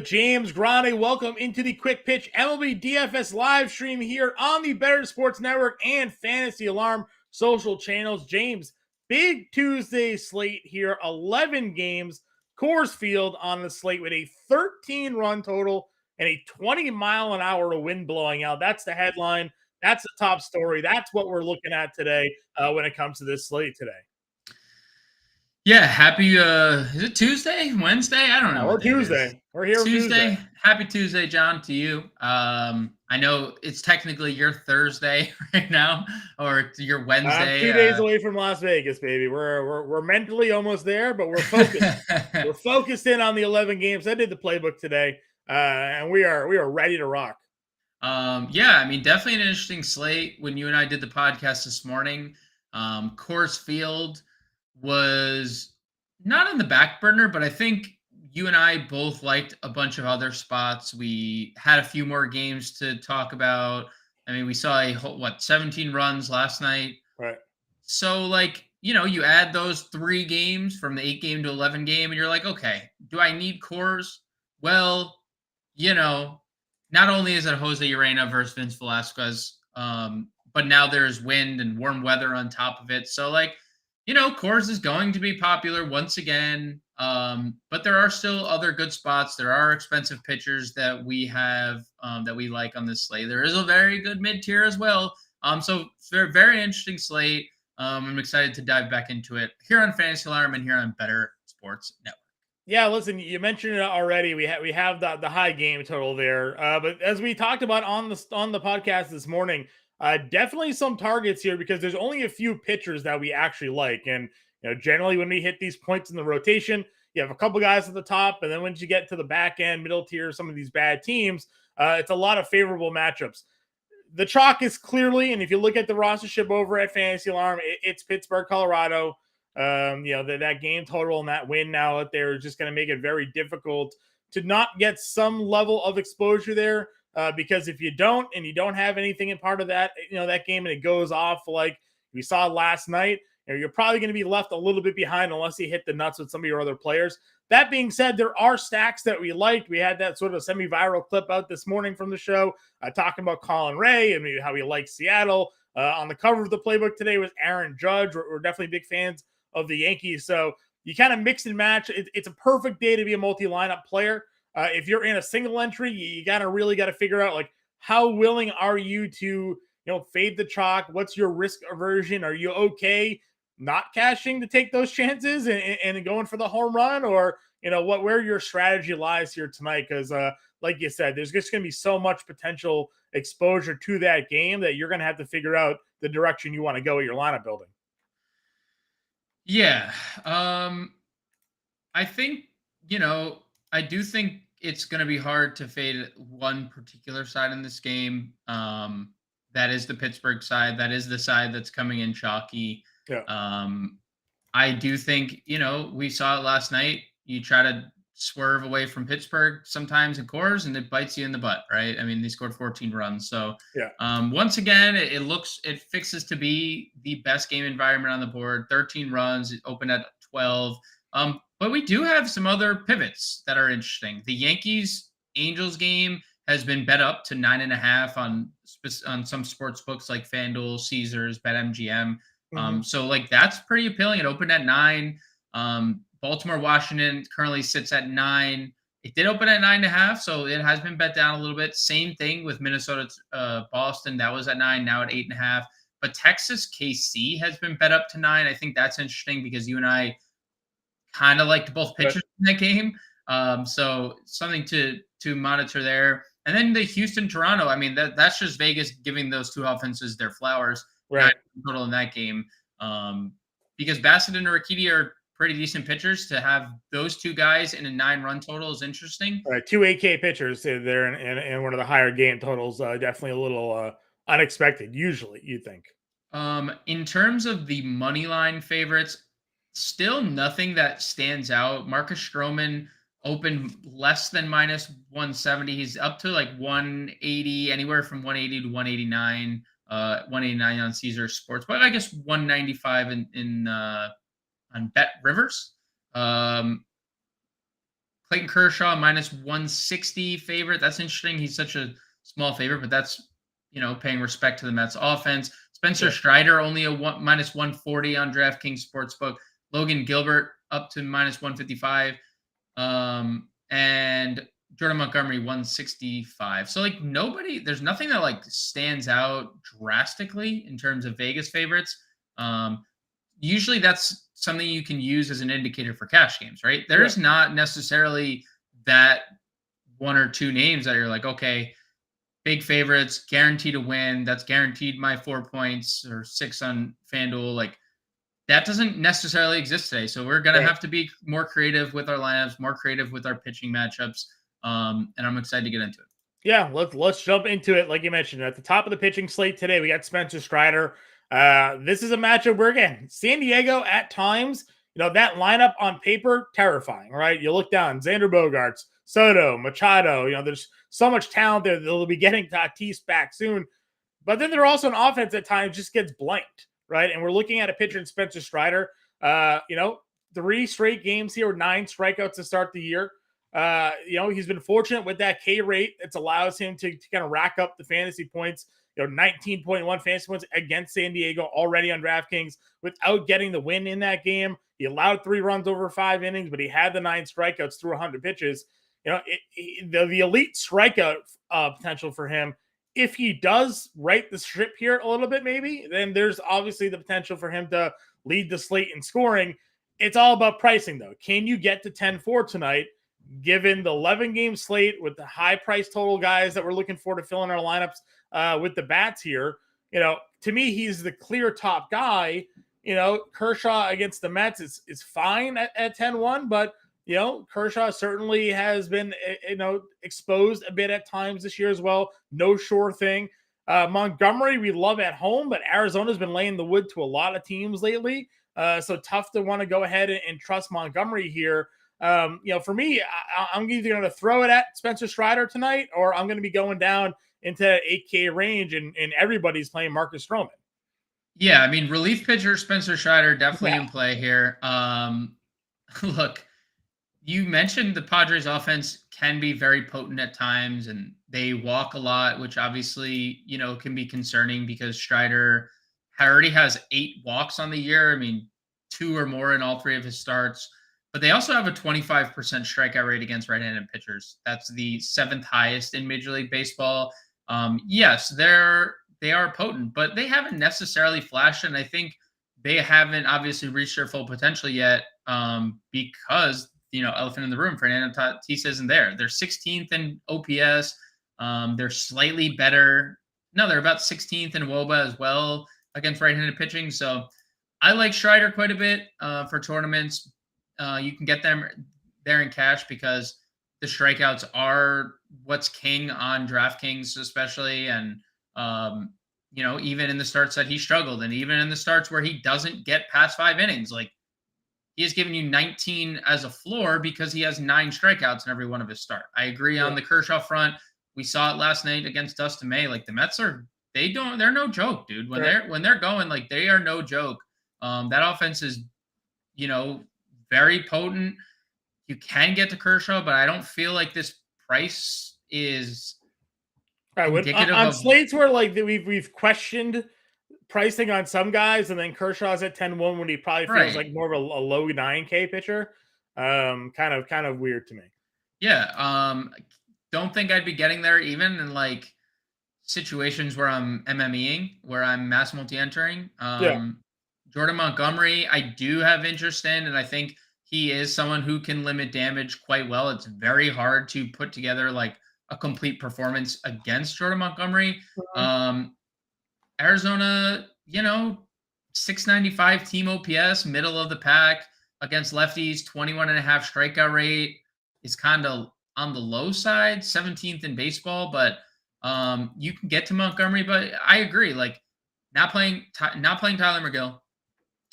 James Grande, welcome into the Quick Pitch MLB DFS live stream here on the Better Sports Network and Fantasy Alarm social channels. James, big Tuesday slate here, 11 games, Coors Field on the slate with a 13-run total and a 20-mile-an-hour wind blowing out. That's the headline. That's the top story. That's what we're looking at today when it comes to this slate today. Yeah, happy is it Tuesday? Wednesday? I don't know. We're Tuesday. We're here Tuesday. Happy Tuesday, John, to you. I know it's technically your Thursday right now, or it's your Wednesday. I'm 2 days away from Las Vegas, baby. We're mentally almost there, but we're focused. We're focused in on the 11 games. I did the playbook today, and we are ready to rock. Yeah, I mean, definitely an interesting slate. When you and I did the podcast this morning, Coors Field was not on the back burner, but I think you and I both liked a bunch of other spots. We had a few more games to talk about. I mean, we saw 17 runs last night. Right. So, you add those 3 games from the 8-game to 11 game, and you're like, okay, do I need Coors? Well, not only is it Jose Urena versus Vince Velasquez, but now there's wind and warm weather on top of it. So, Coors is going to be popular once again, but there are still other good spots. There are expensive pitchers that we have that we like on this slate. There is a very good mid-tier as well. So very, very interesting slate. I'm excited to dive back into it here on Fantasy Alarm and here on Better Sports Network. Yeah, listen, you mentioned it already. We have the high game total there, but as we talked about on the podcast this morning. Definitely some targets here because there's only a few pitchers that we actually like. And, generally when we hit these points in the rotation, you have a couple guys at the top. And then once you get to the back end, middle tier, some of these bad teams, it's a lot of favorable matchups. The chalk is clearly, and if you look at the rostership over at Fantasy Alarm, it's Pittsburgh, Colorado. That game total and that win now out there is just going to make it very difficult to not get some level of exposure there. Because if you don't, and you don't have anything in part of that, that game, and it goes off like we saw last night, you're probably going to be left a little bit behind unless you hit the nuts with some of your other players. That being said, there are stacks that we liked. We had that sort of semi-viral clip out this morning from the show talking about Colin Ray and how he likes Seattle. On the cover of the playbook today was Aaron Judge. We're definitely big fans of the Yankees. So you kind of mix and match. It's a perfect day to be a multi-lineup player. If you're in a single entry, you really got to figure out how willing are you to fade the chalk? What's your risk aversion? Are you okay not cashing to take those chances and going for the home run, or where your strategy lies here tonight? Because like you said, there's just going to be so much potential exposure to that game that you're going to have to figure out the direction you want to go with your lineup building. Yeah, I think I do think it's going to be hard to fade one particular side in this game. That is the Pittsburgh side. That is the side that's coming in chalky. Yeah. I do think, we saw it last night. You try to swerve away from Pittsburgh sometimes in Coors and it bites you in the butt, right? I mean, they scored 14 runs. So yeah. Once again, it fixes to be the best game environment on the board. 13 runs, it opened at 12. But we do have some other pivots that are interesting. The Yankees-Angels game has been bet up to 9.5 on some sports books like FanDuel, Caesars, BetMGM. So that's pretty appealing. It opened at 9. Baltimore, Washington currently sits at 9. It did open at 9.5, so it has been bet down a little bit. Same thing with Minnesota, Boston. That was at 9, now at 8.5. But Texas, KC has been bet up to 9. I think that's interesting because you and I kind of liked both pitchers in that game. So something to monitor there. And then the Houston-Toronto, I mean, that's just Vegas giving those two offenses their flowers. Right. Total in that game. Because Bassett and Urquidy are pretty decent pitchers. To have those two guys in a 9-run total is interesting. Right. 2 AK pitchers there in one of the higher game totals. Definitely a little unexpected, usually, you think. In terms of the money line favorites, still nothing that stands out. Marcus Stroman opened less than minus 170. He's up to 180, anywhere from 180 to 189. 189 on Caesar Sports, but I guess 195 on Bet Rivers. Clayton Kershaw minus 160 favorite. That's interesting. He's such a small favorite, but that's, paying respect to the Mets offense. Spencer Strider only minus 140 on DraftKings Sportsbook. Logan Gilbert up to minus 155. And Jordan Montgomery 165. So there's nothing that stands out drastically in terms of Vegas favorites. Usually that's something you can use as an indicator for cash games, right? There's not necessarily that one or two names that you're like, okay, big favorites, guaranteed to win. That's guaranteed my 4 points or 6 on FanDuel. That doesn't necessarily exist today. So we're going to have to be more creative with our lineups, more creative with our pitching matchups. And I'm excited to get into it. Yeah, let's jump into it. Like you mentioned, at the top of the pitching slate today, we got Spencer Strider. This is a matchup where, again, San Diego at times, that lineup on paper, terrifying, right? You look down, Xander Bogaerts, Soto, Machado, there's so much talent there. They'll be getting Tatis back soon. But then they're also an offense at times just gets blanked, right? And we're looking at a pitcher in Spencer Strider, 3 straight games here with 9 strikeouts to start the year. He's been fortunate with that K rate. It allows him to kind of rack up the fantasy points, 19.1 fantasy points against San Diego already on DraftKings without getting the win in that game. He allowed 3 runs over 5 innings, but he had the 9 strikeouts through 100 pitches. The elite strikeout potential for him, if he does right the ship here a little bit, maybe, then there's obviously the potential for him to lead the slate in scoring. It's all about pricing, though. Can you get to 10-4 tonight, given the 11-game slate with the high price total guys that we're looking for to fill in our lineups with the bats here? To me, he's the clear top guy. Kershaw against the Mets is fine at 10-1, but Kershaw certainly has been, exposed a bit at times this year as well. No sure thing. Montgomery, we love at home, but Arizona's been laying the wood to a lot of teams lately. So tough to want to go ahead and trust Montgomery here. For me, I'm either going to throw it at Spencer Strider tonight, or I'm going to be going down into that 8K range, and everybody's playing Marcus Stroman. Yeah, I mean, relief pitcher Spencer Strider definitely in play here. Look, you mentioned the Padres offense can be very potent at times, and they walk a lot, which obviously, can be concerning because Strider already has 8 walks on the year. I mean, 2 or more in all 3 of his starts. But they also have a 25% strikeout rate against right-handed pitchers. That's the 7th highest in Major League Baseball. Yes, they are potent, but they haven't necessarily flashed, and I think they haven't obviously reached their full potential yet because, elephant in the room, Fernando Tatis isn't there. They're 16th in OPS. They're slightly better. No, they're about 16th in WOBA as well against right-handed pitching. So I like Strider quite a bit for tournaments. You can get them there in cash because the strikeouts are what's king on DraftKings, especially. And, even in the starts that he struggled, and even in the starts where he doesn't get past 5 innings, he has given you 19 as a floor because he has 9 strikeouts in every one of his starts. I agree on the Kershaw front. We saw it last night against Dustin May. The Mets they're no joke, dude. When they're going, they are no joke. That offense is, very potent. You can get to Kershaw, but I don't feel like this price is indicative on of slates where we've questioned pricing on some guys, and then Kershaw's at 10-1 when he probably feels like more of a low 9K pitcher. Kind of weird to me. Yeah. Don't think I'd be getting there even in situations where I'm MMEing, where I'm mass multi-entering. Jordan Montgomery, I do have interest in, and I think he is someone who can limit damage quite well. It's very hard to put together a complete performance against Jordan Montgomery. Arizona, 695 team OPS, middle of the pack against lefties, 21.5 strikeout rate is kind of on the low side, 17th in baseball, but you can get to Montgomery. But I agree, not playing Tyler McGill,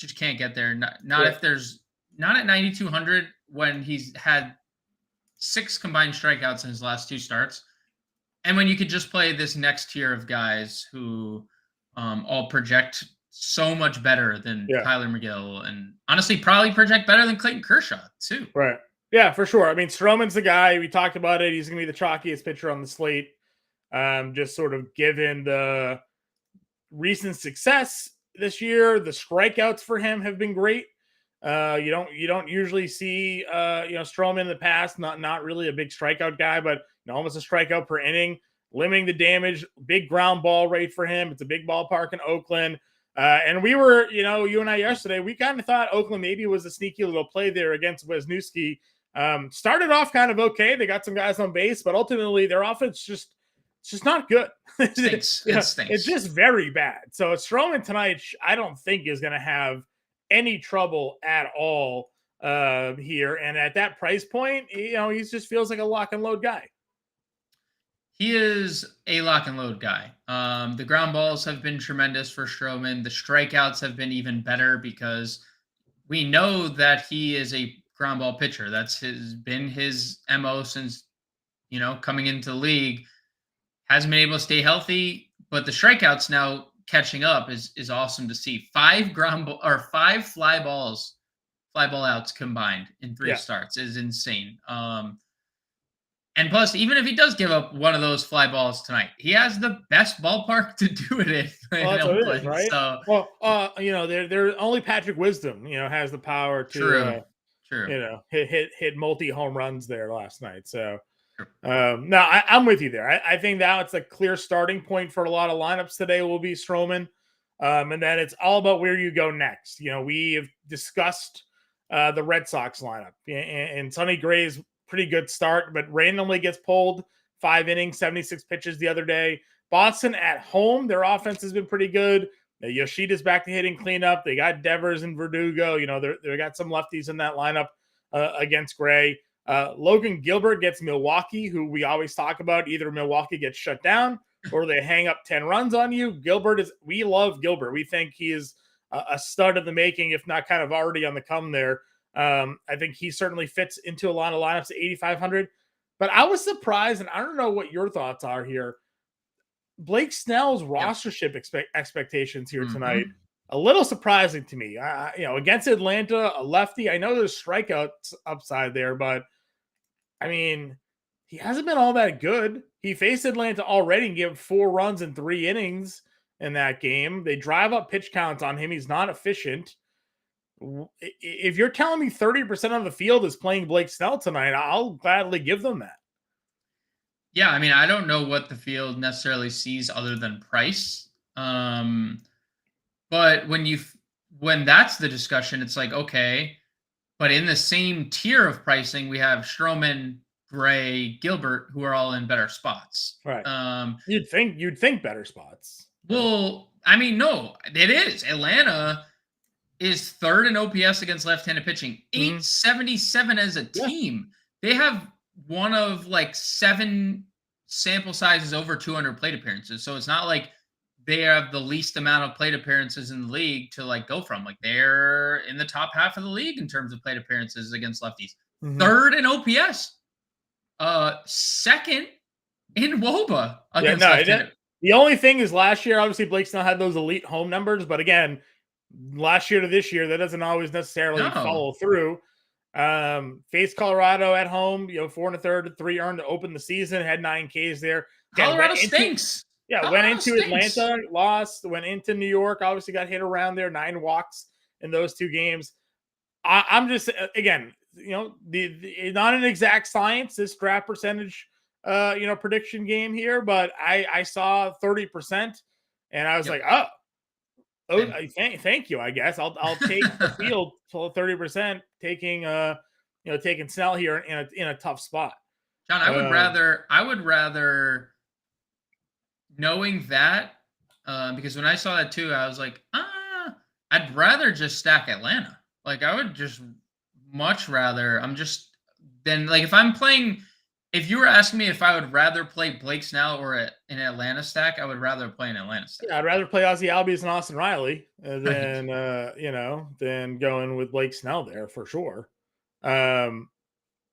just can't get there. Not if there's not at 9,200 when he's had 6 combined strikeouts in his last 2 starts, and when you could just play this next tier of guys who all project so much better than Tyler McGill, and honestly probably project better than Clayton Kershaw too. Right. Yeah, for sure. I mean, Stroman's the guy. We talked about it. He's going to be the chalkiest pitcher on the slate. Just sort of given the recent success this year, the strikeouts for him have been great. You don't usually see Stroman in the past, not really a big strikeout guy, but almost a strikeout per inning, limiting the damage, big ground ball rate for him. It's a big ballpark in Oakland. And we were, you and I yesterday, we kind of thought Oakland maybe was a sneaky little play there against Wisniewski. Started off kind of okay. They got some guys on base, but ultimately their offense it's just not good. It stinks. It stinks. It's just very bad. So Stroman tonight, I don't think is going to have any trouble at all here. And at that price point, he just feels like a lock and load guy. He is a lock and load guy. The ground balls have been tremendous for Stroman. The strikeouts have been even better because we know that he is a ground ball pitcher. That's been his MO since, coming into the league. Hasn't been able to stay healthy, but the strikeouts now catching up is awesome to see. 5 fly ball outs combined in 3 starts is insane. And plus, even if he does give up one of those fly balls tonight, he has the best ballpark to do it in. That's what it is, right? So, they're only Patrick Wisdom, has the power to, hit multi home runs there last night. So. No, I'm with you there. I think that's a clear starting point for a lot of lineups today will be Stroman. And then it's all about where you go next. We have discussed the Red Sox lineup and Sonny Gray's pretty good start, but randomly gets pulled 5 innings, 76 pitches the other day. Boston at home, their offense has been pretty good. Yoshida's back to hitting cleanup. They got Devers and Verdugo. They got some lefties in that lineup against Gray. Logan Gilbert gets Milwaukee, who we always talk about. Either Milwaukee gets shut down or they hang up 10 runs on you. We love Gilbert. We think he is a stud of the making, if not kind of already on the come there. I think he certainly fits into a lot of lineups at 8,500. But I was surprised, and I don't know what your thoughts are here. Blake Snell's rostership expectations here tonight, a little surprising to me. Against Atlanta, a lefty. I know there's strikeouts upside there, but I mean, he hasn't been all that good. He faced Atlanta already and gave 4 runs in 3 innings in that game. They drive up pitch counts on him. He's not efficient. If you're telling me 30% of the field is playing Blake Snell tonight, I'll gladly give them that. Yeah, I mean, I don't know what the field necessarily sees other than price. But when that's the discussion, it's like, okay, but in the same tier of pricing, we have Stroman, Gray, Gilbert, who are all in better spots. Right. You'd think better spots. Well, I mean, no, it is. Atlanta is 3rd in OPS against left-handed pitching, 877 as a team. They have one of 7 sample sizes over 200 plate appearances. So it's not like they have the least amount of plate appearances in the league to go from. They're in the top half of the league in terms of plate appearances against lefties. 3rd in OPS. 2nd in WOBA against left-handed. The only thing is last year, obviously Blake Snell had those elite home numbers, but again, last year to this year, that doesn't always necessarily follow through. Faced Colorado at home, 4 1/3, 3 earned to open the season, had 9 Ks there. Colorado stinks. Went into Atlanta, lost, went into New York, obviously got hit around there, 9 walks in those 2 games. I'm just, again, not an exact science, this draft percentage, prediction game here, but I saw 30% and I was like, thank you. I guess I'll take the field till 30%, taking Snell here in a tough spot. John, I would rather knowing that, because when I saw that too, I was like, I'd rather just stack Atlanta. I would just much rather. If you were asking me if I would rather play Blake Snell or an Atlanta stack, I would rather play an Atlanta stack. Yeah, I'd rather play Ozzie Albies and Austin Riley than going with Blake Snell there for sure. Again,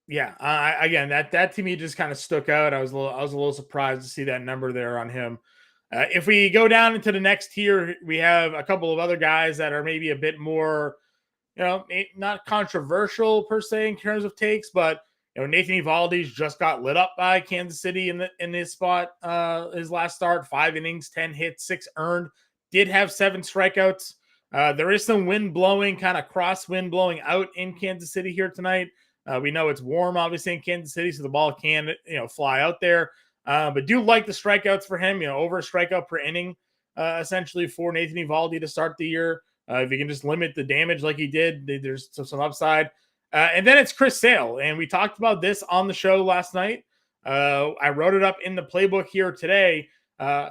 that to me just kind of stuck out. I was a little surprised to see that number there on him. If we go down into the next tier, we have a couple of other guys that are maybe a bit more, not controversial per se in terms of takes, but Nathan Eovaldi's just got lit up by Kansas City in his spot. His last start, 5 innings, 10 hits, 6 earned. Did have 7 strikeouts. There is some wind blowing, kind of crosswind blowing out in Kansas City here tonight. We know it's warm, obviously, in Kansas City, so the ball can fly out there. But do like the strikeouts for him. Over a strikeout per inning, essentially for Nathan Eovaldi to start the year. If you can just limit the damage like he did, there's some upside. And then it's Chris Sale, and we talked about this on the show last night. I wrote it up in the playbook here today.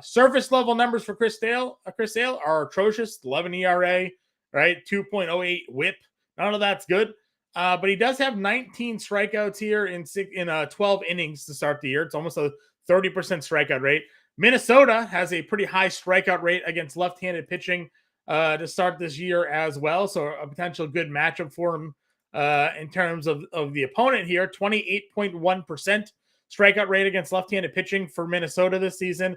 Surface level numbers for Chris Sale are atrocious. 11 ERA, right? 2.08 WHIP. None of that's good. But he does have 19 strikeouts here in 12 innings to start the year. It's almost a 30% strikeout rate. Minnesota has a pretty high strikeout rate against left-handed pitching to start this year as well. So a potential good matchup for him in terms of the opponent here. 28.1% strikeout rate against left-handed pitching for Minnesota this season.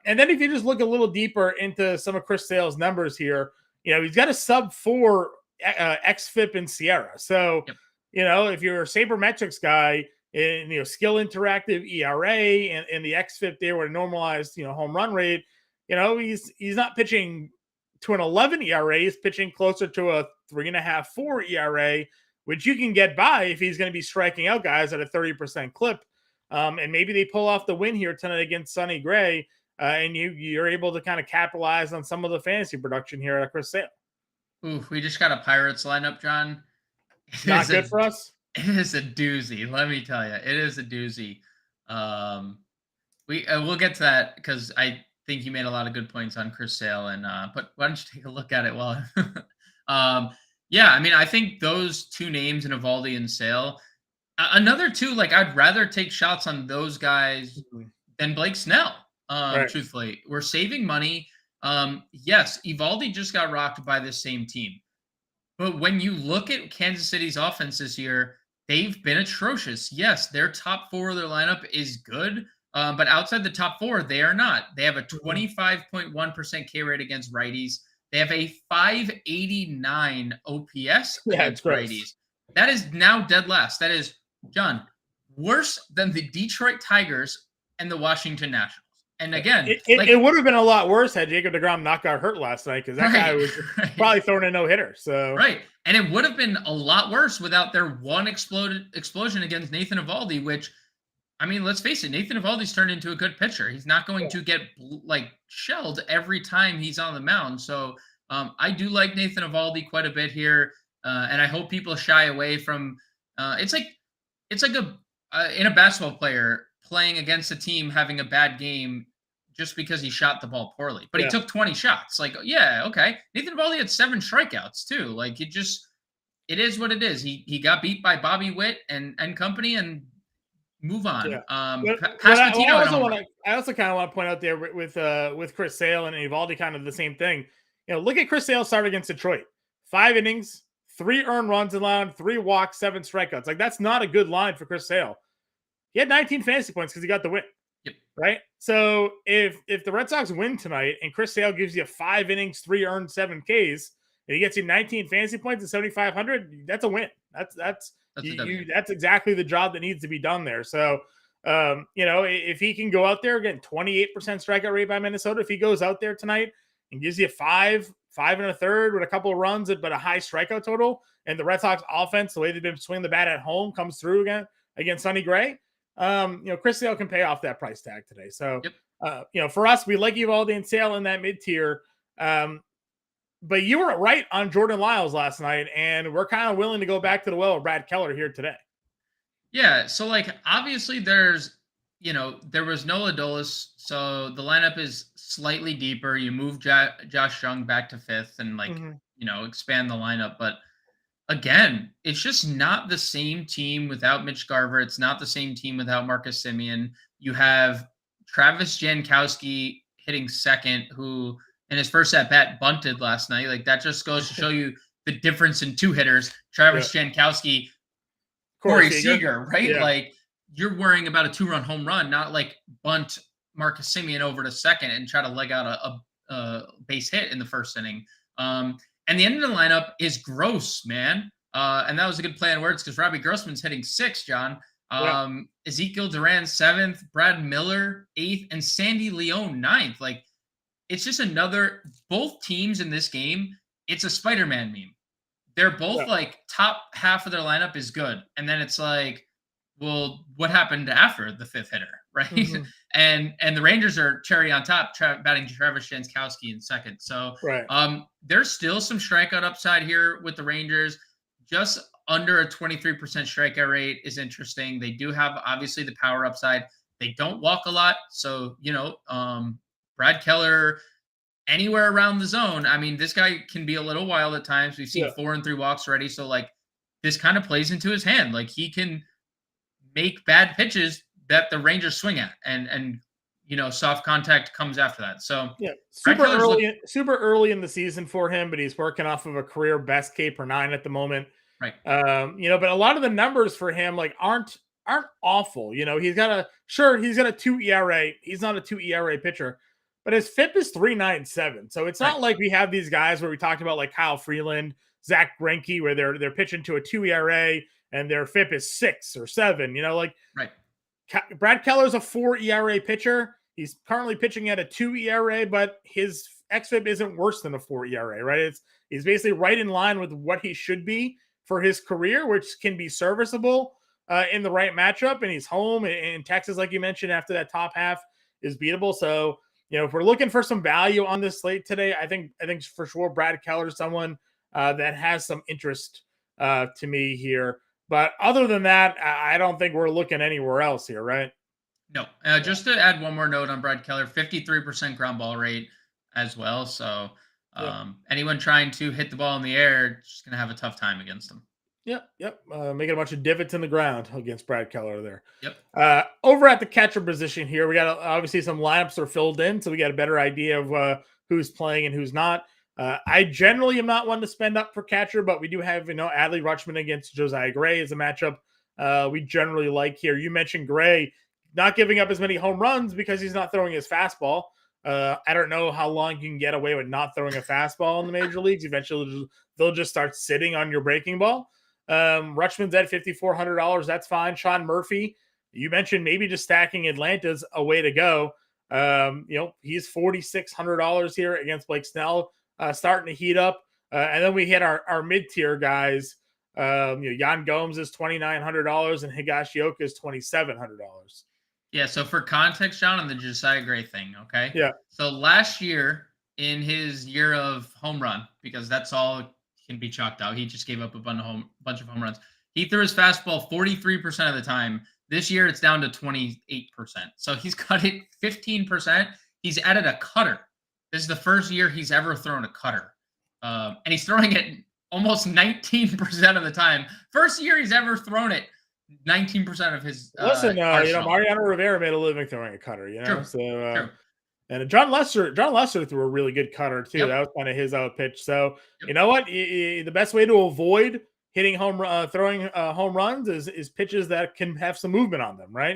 And then if you just look a little deeper into some of Chris Sale's numbers here, he's got a sub-4 xFIP in Sierra. So, if you're a sabermetrics guy, and skill interactive ERA and the xFIP there with a normalized home run rate, he's not pitching to an 11 ERA. He's pitching closer to a 3.5, 4 ERA, which you can get by if he's going to be striking out guys at a 30% clip. And maybe they pull off the win here tonight against Sonny Gray, and you're able to kind of capitalize on some of the fantasy production here at Chris Sale. Ooh, we just got a Pirates lineup, John. Not good for us. It is a doozy. Let me tell you, it is a doozy. We'll get to that because I think you made a lot of good points on Chris Sale, and but why don't you take a look at it while? Yeah, I mean, I think those two names in Eovaldi and Sale, another two, like I'd rather take shots on those guys than Blake Snell. Right. Truthfully, we're saving money. Yes, Eovaldi just got rocked by the same team. But when you look at Kansas City's offense this year, they've been atrocious. Yes, their top 4 of their lineup is good, but outside the top 4, they are not. They have a 25.1% K rate against righties. They have a 589 OPS against righties. That is now dead last. That is, John, worse than the Detroit Tigers and the Washington Nationals. And again, it would have been a lot worse had Jacob deGrom not got hurt last night because that guy was probably throwing a no-hitter. So and it would have been a lot worse without their one explosion against Nathan Eovaldi. Which, I mean, let's face it, Nathan Eovaldi's turned into a good pitcher. He's not going to get shelled every time he's on the mound. So I do like Nathan Eovaldi quite a bit here, and I hope people shy away from. It's like in a basketball player playing against a team having a bad game just because he shot the ball poorly, but he took 20 shots. Like, okay. Nathan Eovaldi had 7 strikeouts too. Like it is what it is. He got beat by Bobby Witt and company and move on. Yeah. I also kind of want to point out there with Chris Sale and Eovaldi, kind of the same thing. Look at Chris Sale start against Detroit. 5 innings, 3 earned runs allowed, 3 walks, 7 strikeouts. Like that's not a good line for Chris Sale. He had 19 fantasy points because he got the win. Yep. Right. So if the Red Sox win tonight and Chris Sale gives you 5 innings, 3 earned, 7 Ks, and he gets you 19 fantasy points at 7,500, that's a win. That's exactly the job that needs to be done there. So, if he can go out there again, 28% strikeout rate by Minnesota, if he goes out there tonight and gives you 5 1/3 with a couple of runs, but a high strikeout total, and the Red Sox offense, the way they've been swinging the bat at home, comes through again against Sonny Gray, Chris Sale can pay off that price tag today. So, for us, we like Eovaldi and Sale in that mid tier. But you were right on Jordan Lyles last night, and we're kind of willing to go back to the well with Brad Keller here today. Yeah. So obviously there was no Adolis. So the lineup is slightly deeper. You move Josh Jung back to 5th and expand the lineup. But again, it's just not the same team without Mitch Garver. It's not the same team without Marcus Semien. You have Travis Jankowski hitting 2nd, who in his first at bat bunted last night. Like that just goes to show you the difference in 2 hitters. Travis Jankowski, Corey Seager, right? Yeah. Like you're worrying about a 2-run home run, not like bunt Marcus Semien over to 2nd and try to leg out a base hit in the first inning. And the end of the lineup is Gross, man. And that was a good play on words because Robbie Grossman's hitting 6, John. Yeah. Ezekiel Duran 7th, Brad Miller 8th, and Sandy Leone 9th. Like, it's just both teams in this game, it's a Spider-Man meme. They're both like top half of their lineup is good. And then it's like, well, what happened after the 5th hitter, right? Mm-hmm. and the Rangers are cherry on top, batting Travis Jankowski in 2nd. So there's still some strikeout upside here with the Rangers. Just under a 23% strikeout rate is interesting. They do have obviously the power upside. They don't walk a lot. So, Brad Keller, anywhere around the zone. I mean, this guy can be a little wild at times. We've seen 4 and 3 walks already. So, like, this kind of plays into his hand. Like, he can make bad pitches that the Rangers swing at, and soft contact comes after that. So super early in the season for him, but he's working off of a career best K per 9 at the moment. Right. But a lot of the numbers for him like aren't awful. He's got a 2 ERA. He's not a 2 ERA pitcher, but his FIP is 3.97. So it's not like we have these guys where we talked about like Kyle Freeland, Zach Greinke, where they're pitching to a 2 ERA and their FIP is 6 or 7. Brad Keller's a 4 ERA pitcher. He's currently pitching at a 2 ERA, but his xFIP isn't worse than a 4 ERA, right? He's basically right in line with what he should be for his career, which can be serviceable in the right matchup. And he's home in Texas, like you mentioned, after that top half is beatable. So, if we're looking for some value on this slate today, I think for sure Brad Keller is someone that has some interest to me here. But other than that, I don't think we're looking anywhere else here, right? No. Just to add one more note on Brad Keller, 53% ground ball rate as well. So anyone trying to hit the ball in the air is just going to have a tough time against him. Yep. Making a bunch of divots in the ground against Brad Keller there. Yep. Over at the catcher position here, we got obviously some lineups are filled in, so we got a better idea of who's playing and who's not. I generally am not one to spend up for catcher, but we do have, Adley Rutschman against Josiah Gray as a matchup we generally like here. You mentioned Gray not giving up as many home runs because he's not throwing his fastball. I don't know how long you can get away with not throwing a fastball in the major leagues. Eventually, they'll just start sitting on your breaking ball. Rutschman's at $5,400. That's fine. Sean Murphy, you mentioned maybe just stacking Atlanta's a way to go. He's $4,600 here against Blake Snell. Starting to heat up. And then we hit our mid-tier guys. Yan Gomes is $2,900 and Higashioka is $2,700. Yeah, so for context, John, on the Josiah Gray thing, okay? Yeah. So last year, in his year of home run, because that's all can be chalked out, he just gave up a bunch of home runs. He threw his fastball 43% of the time. This year, it's down to 28%. So he's cut it 15%. He's added a cutter. This is the first year he's ever thrown a cutter. And he's throwing it almost 19% of the time. First year he's ever thrown it 19% of his Mariano Rivera made a living throwing a cutter, True. So True. And John Lester threw a really good cutter too. Yep. That was kind of his pitch. So you know what? The best way to avoid hitting throwing home runs is pitches that can have some movement on them, right?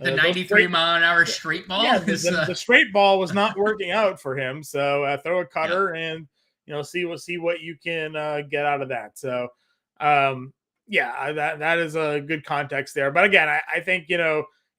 The 93 mile an hour straight ball. Yeah, the straight ball was not working out for him. So throw a cutter and see what you can get out of that. So that is a good context there. But again, I think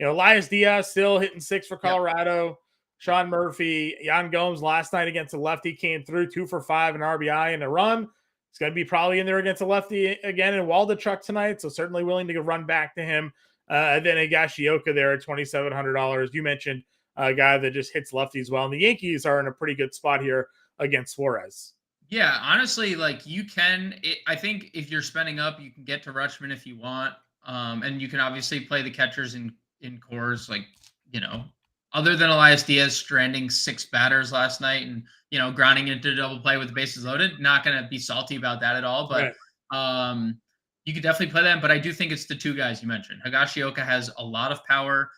Elias Diaz still hitting 6 for Colorado. Yep. Sean Murphy, Yan Gomes last night against a lefty came through 2 for 5 and RBI and a run. It's going to be probably in there against a lefty again in Waldichuk tonight. So certainly willing to run back to him. And then Higashioka there at $2,700. You mentioned a guy that just hits lefties well. And the Yankees are in a pretty good spot here against Suarez. Yeah, honestly, I think if you're spending up, you can get to Rutschman if you want. And you can obviously play the catchers in cores, other than Elias Diaz stranding 6 batters last night and, grounding into a double play with the bases loaded. Not going to be salty about that at all, but you could definitely play that. But I do think it's the 2 guys you mentioned. Higashioka has a lot of power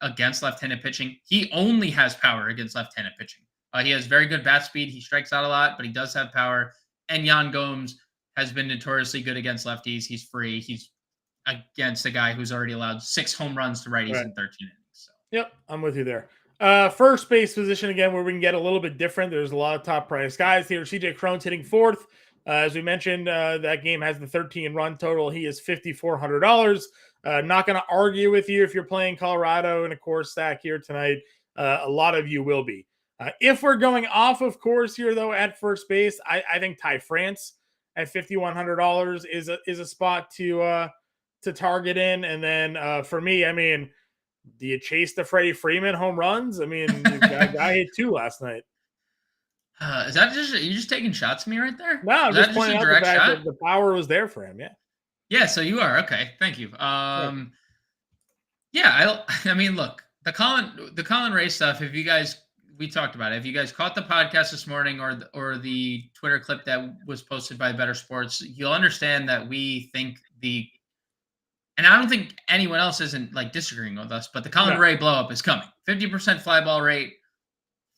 against left-handed pitching. He only has power against left-handed pitching. He has very good bat speed. He strikes out a lot, but he does have power. And Yan Gomes has been notoriously good against lefties. He's free. He's against a guy who's already allowed 6 home runs to righties in 13 innings. So. Yep, I'm with you there. First base position again, where we can get a little bit different. There's a lot of top price guys here. CJ Cron's hitting fourth. As we mentioned, that game has the 13 run total. He is $5,400. Not going to argue with you if you're playing Colorado in a course stack here tonight. A lot of you will be. If we're going off of course here, though, at first base, I think Ty France at $5,100 is a spot to target in. And then for me, I mean, do you chase the Freddie Freeman home runs? I mean, the guy hit 2 last night. Is that just you just taking shots at me right there? No, I'm just pointing out the fact that the power was there for him. Yeah. Yeah. So you are okay. Thank you. Yeah. I mean, look, the Colin Ray stuff. If you guys, we talked about it. If you guys caught the podcast this morning or the Twitter clip that was posted by Better Sports, you'll understand that we think and I don't think anyone else isn't like disagreeing with us, but the Colin Ray blow up is coming. 50% fly ball rate,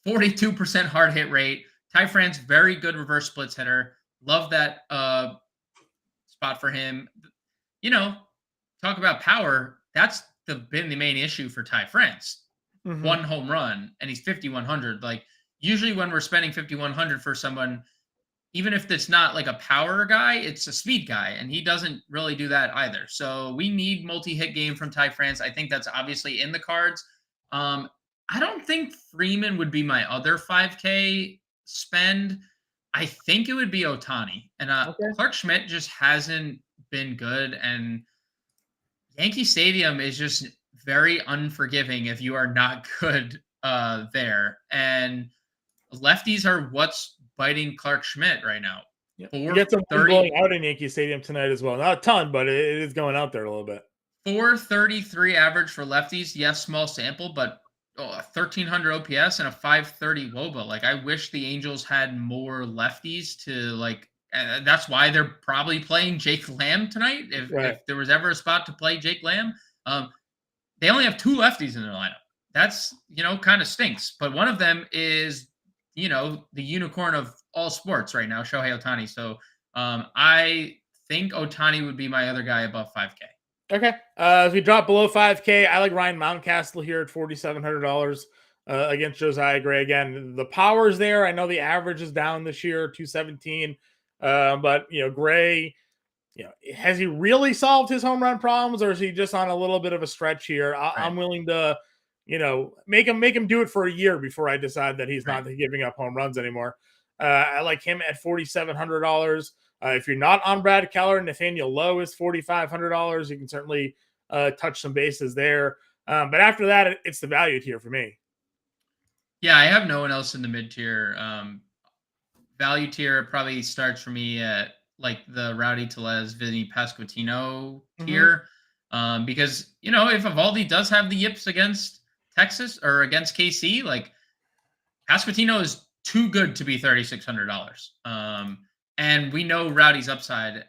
42% hard hit rate. Ty France, very good reverse splits hitter. Love that spot for him. You know, talk about power. That's been the main issue for Ty France. Mm-hmm. 1 home run, and he's 5,100. Like usually when we're spending 5,100 for someone, even if it's not like a power guy, it's a speed guy, and he doesn't really do that either. So we need multi-hit game from Ty France. I think that's obviously in the cards. I don't think Freeman would be my other 5K spend. I think it would be Ohtani. And Clark Schmidt just hasn't been good, and Yankee Stadium is just very unforgiving if you are not good there. And lefties are what's biting Clark Schmidt right now. Yeah. You get some blowing out in Yankee Stadium tonight as well. Not a ton, but it is going out there a little bit. 433 average for lefties. Yes, small sample, but 1,300 OPS and a 530 WOBA. Like, I wish the Angels had more lefties to like. That's why they're probably playing Jake Lamb tonight. If there was ever a spot to play Jake Lamb, they only have 2 lefties in their lineup. That's, kind of stinks. But one of them is, the unicorn of all sports right now, Shohei Ohtani. So I think Ohtani would be my other guy above 5K. Okay. As we drop below 5K, I like Ryan Mountcastle here at $4,700 against Josiah Gray. Again, the power's there. I know the average is down this year, 217. But, Gray, has he really solved his home run problems, or is he just on a little bit of a stretch here? I'm willing to, make him do it for a year before I decide that he's not giving up home runs anymore. I like him at $4,700. If you're not on Brad Keller, Nathaniel Lowe is $4,500. You can certainly touch some bases there. But after that, it's the value tier for me. Yeah, I have no one else in the mid tier. Value tier probably starts for me at like the Rowdy Tellez, Vinny Pasquantino tier. Because, if Evaldi does have the yips against Texas or against KC, like Pasquantino is too good to be $3,600. And we know Rowdy's upside.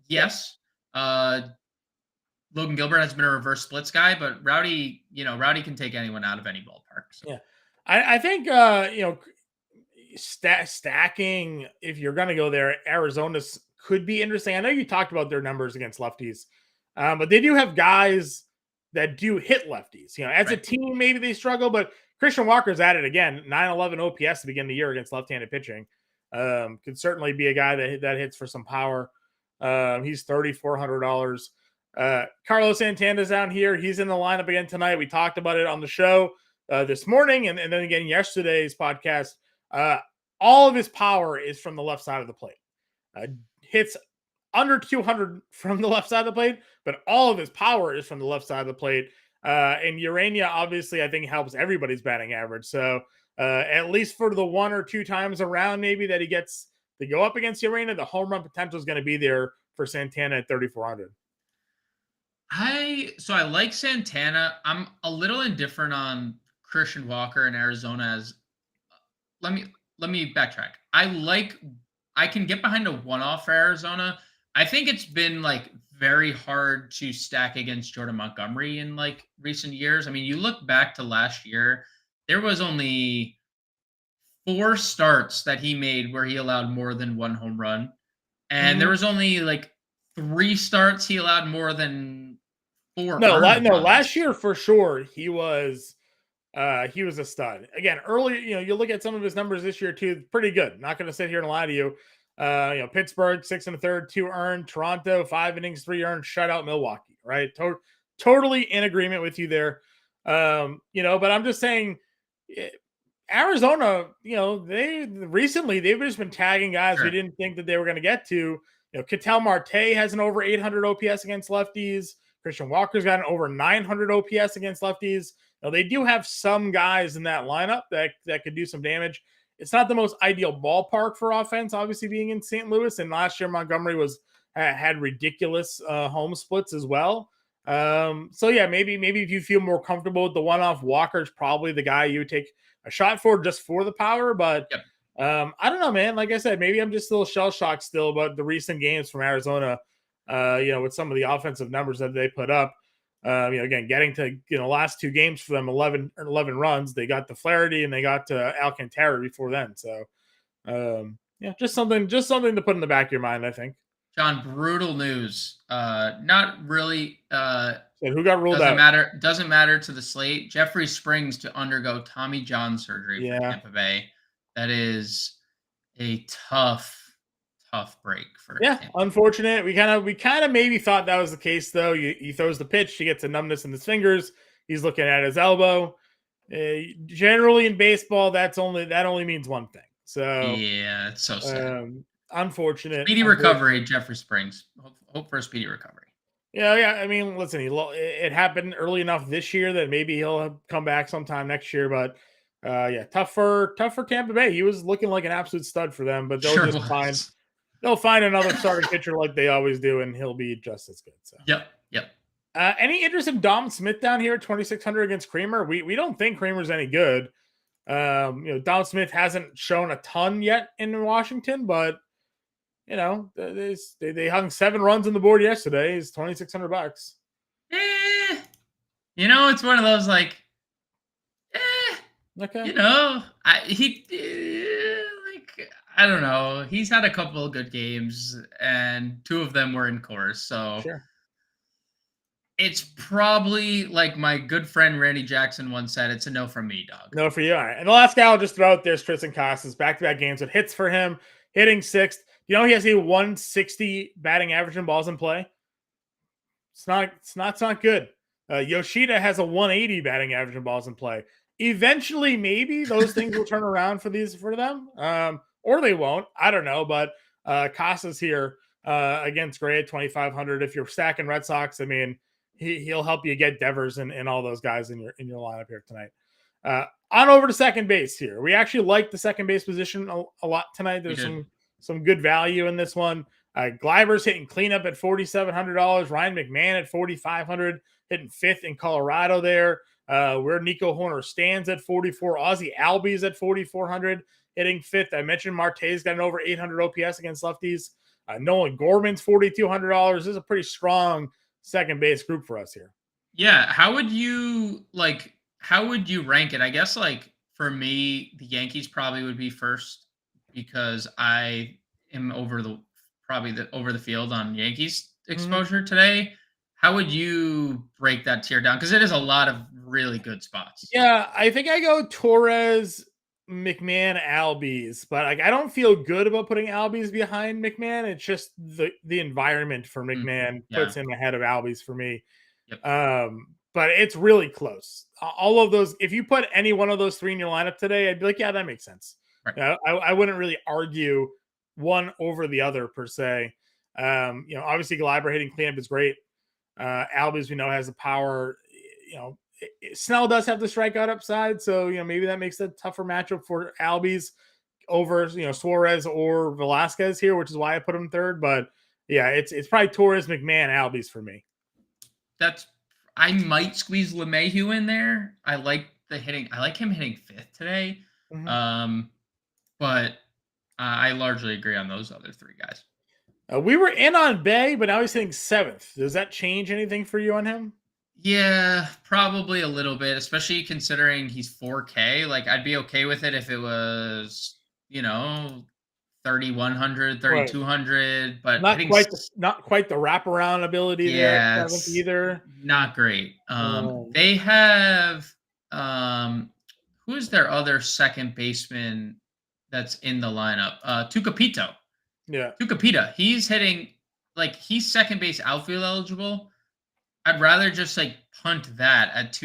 Yes. Logan Gilbert has been a reverse splits guy, but Rowdy can take anyone out of any ballpark. So. Yeah. I think, stacking, if you're going to go there, Arizona's could be interesting. I know you talked about their numbers against lefties, but they do have guys that do hit lefties. As a team, maybe they struggle, but Christian Walker's at it again. 911 OPS to begin the year against left-handed pitching. Could certainly be a guy that hits for some power. He's $3,400. Carlos Santana's down here. He's in the lineup again tonight. We talked about it on the show this morning, and then again yesterday's podcast. All of his power is from the left side of the plate. Hits under 200 from the left side of the plate, but all of his power is from the left side of the plate. And Urania, obviously, I think helps everybody's batting average. So at least for the 1 or 2 times around, maybe that he gets to go up against Urania, the home run potential is going to be there for Santana at 3,400. I like Santana. I'm a little indifferent on Christian Walker in Arizona. As let me backtrack. I can get behind a one-off for Arizona. I think it's been like very hard to stack against Jordan Montgomery in like recent years. I mean, you look back to last year, there was only 4 starts that he made where he allowed more than 1 home run. And there was only like 3 starts he allowed more than 4. No, last year for sure he was He was a stud. Again, early, you look at some of his numbers this year too, pretty good. Not going to sit here and lie to you. Pittsburgh 6 1/3, 2 earned. Toronto 5 innings, 3 earned. Shutout Milwaukee. Right, totally in agreement with you there. But I'm just saying, Arizona, they've just been tagging guys we Sure. didn't think that they were going to get to. Ketel Marte has an over 800 OPS against lefties. Christian Walker's got an over 900 OPS against lefties. Now, they do have some guys in that lineup that could do some damage. It's not the most ideal ballpark for offense, obviously being in St. Louis. And last year, Montgomery had ridiculous home splits as well. So yeah, maybe if you feel more comfortable with the one-off, Walker's probably the guy you would take a shot for just for the power. But Yep. I don't know, man. Like I said, maybe I'm just a little shell shocked still about the recent games from Arizona. With some of the offensive numbers that they put up. Again, getting to last 2 games for them, 11 runs. They got the Flaherty and they got Alcantara before then. So just something to put in the back of your mind, I think. John, brutal news. Not really. So who got ruled doesn't out? matter. Doesn't matter to the slate. Jeffrey Springs to undergo Tommy John surgery for Tampa Bay. That is a tough break for Tampa. Unfortunate. We kind of maybe thought that was the case though. He throws the pitch, he gets a numbness in his fingers. He's looking at his elbow. Generally in baseball, that only means one thing. So yeah, it's so sad. Unfortunate. Speedy recovery, Jeffrey Springs. Hope for a speedy recovery. Yeah. I mean, listen, it happened early enough this year that maybe he'll come back sometime next year. But tough for Tampa Bay. He was looking like an absolute stud for them, but they'll find another starting pitcher like they always do, and he'll be just as good. So Yep. Any interest in Dom Smith down here at 2,600 against Kramer? We don't think Kramer's any good. Dom Smith hasn't shown a ton yet in Washington, but they hung 7 runs on the board yesterday. It's $2,600. It's one of those like, okay. I don't know. He's had a couple of good games, and 2 of them were in course. So sure. It's probably like my good friend Randy Jackson once said, it's a no from me, dog. No for you. All right. And the last guy I'll just throw out there is Tristan Casas. Back-to-back games with hits for him, hitting 6th. He has a 160 batting average in balls in play. It's not good. Yoshida has a 180 batting average in balls in play. Eventually, maybe those things will turn around for them, or they won't. I don't know. But Casas here against Gray at 2,500. If you're stacking Red Sox, I mean, he'll help you get Devers and all those guys in your lineup here tonight. On over to second base here. We actually like the second base position a lot tonight. There's some good value in this one. Gleiber's hitting cleanup at $4,700. Ryan McMahon at $4,500, hitting 5th in Colorado there. Where Nico Horner stands at 44. Ozzie Albies at 4,400, hitting 5th. I mentioned Marte's got an over 800 OPS against lefties. Nolan Gorman's $4,200. This is a pretty strong second base group for us here. Yeah. How would you rank it? I guess for me, the Yankees probably would be first because I am over the field on Yankees exposure today. How would you break that tier down? Because it is a lot of really good spots. Yeah, I think I go Torres, McMahon, Albies, but I don't feel good about putting Albies behind McMahon. It's just the environment for McMahon puts him ahead of Albies for me. Yep. But it's really close. All of those, if you put any one of those 3 in your lineup today, I'd be like, yeah, that makes sense. Right. I wouldn't really argue one over the other per se. Obviously Gleiber hitting cleanup is great. Albies, we know, has the power. Snell does have the strikeout upside, so maybe that makes it a tougher matchup for Albies over Suarez or Velasquez here, which is why I put him 3rd. But yeah, it's probably Torres, McMahon, Albies for me. I might squeeze LeMahieu in there. I like the hitting. I like him hitting 5th today. But I largely agree on those other 3 guys. We were in on Bay, but now he's hitting 7th. Does that change anything for you on him? Yeah, probably a little bit, especially considering he's 4K. I'd be okay with it if it was, 3,100, 3,200, but not quite the wraparound ability there at 7th either. Not great. They have who's their other second baseman that's in the lineup? Tucapito. Yeah. Tucapita. He's hitting like he's second base outfield eligible. I'd rather just like punt that at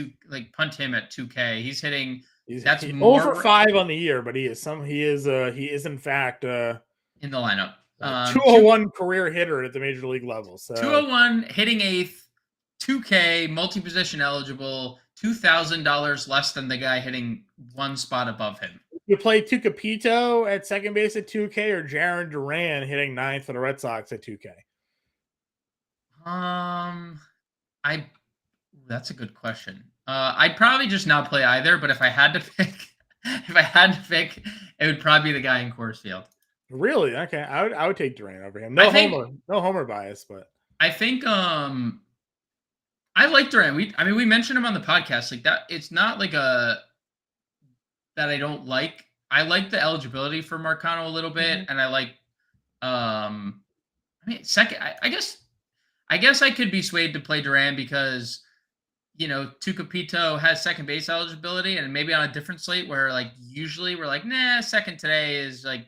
punt him at 2K. He's hitting. That's more over 5 on the year, but he is in fact in the lineup. 201 career hitter at the major league level. So 201 hitting eighth, 2K multi-position eligible, $2,000 less than the guy hitting one spot above him. You play Tucapito at second base at 2K or Jaron Duran hitting ninth for the Red Sox at 2K? That's a good question. I'd probably just not play either, but if I had to pick, it would probably be the guy in Coors Field. Really? Okay. I would take Duran over him. No homer bias, but I think I like Duran. We mentioned him on the podcast. Like that, it's not like that I don't like. I like the eligibility for Marcano a little bit, and I like second. I guess I could be swayed to play Duran because Tucapito has second base eligibility, and maybe on a different slate where like usually we're like, nah, second today is like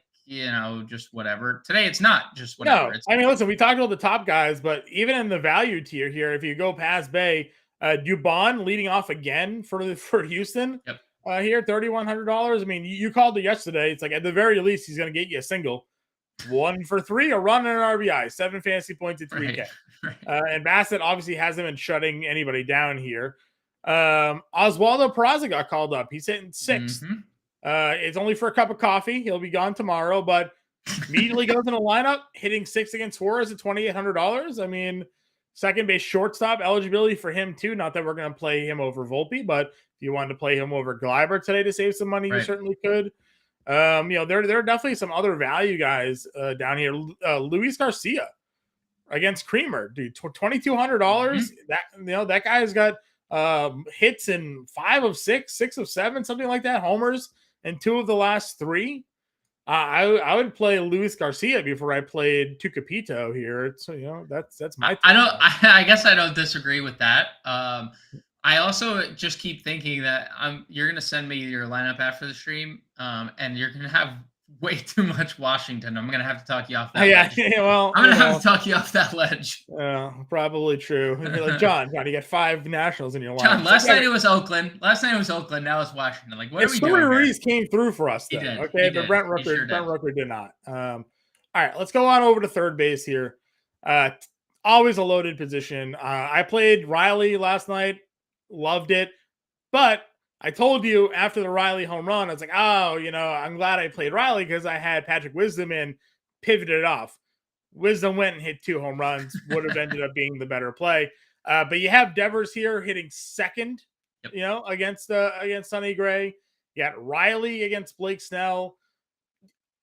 just whatever. Today it's not just whatever. No, listen, we talked about the top guys, but even in the value tier here, if you go past Bay, Dubon leading off again for Houston. Yep. Here, $3,100. I mean, you called it yesterday. It's like at the very least, he's going to get you a single. 1 for 3, a run and an RBI, 7 fantasy points at 3K. Right. And Bassett obviously hasn't been shutting anybody down here. Oswaldo Peraza got called up. He's hitting 6th. Mm-hmm. It's only for a cup of coffee. He'll be gone tomorrow, but immediately goes in the lineup, hitting 6 against Suarez at $2,800. I mean, second base shortstop eligibility for him too. Not that we're going to play him over Volpe, but if you wanted to play him over Gleiber today to save some money, you certainly could. There are definitely some other value guys down here. Luis Garcia against Creamer, dude, $2,200. Mm-hmm. That guy's got hits in 5 of 6, 6 of 7, something like that. Homers in 2 of the last 3. I would play Luis Garcia before I played Tucapito here. So that's my. I guess I don't disagree with that. I also just keep thinking that you're going to send me your lineup after the stream, and you're going to have way too much Washington. I'm going to have to talk you off that ledge. Well, I'm going to have to talk you off that ledge. Probably true. You're like, John, you got 5 Nationals in your lineup. John, last night it was Oakland. Now it's Washington. Like, what are we doing? Ruiz came through for us, though. Okay, but Brent Rooker did not. All right, let's go on over to third base here. Always a loaded position. I played Riley last night. Loved it. But I told you after the Riley home run, I was like, I'm glad I played Riley because I had Patrick Wisdom and pivoted off. Wisdom went and hit 2 home runs, would have ended up being the better play. But you have Devers here hitting second, against Sonny Gray. You got Riley against Blake Snell.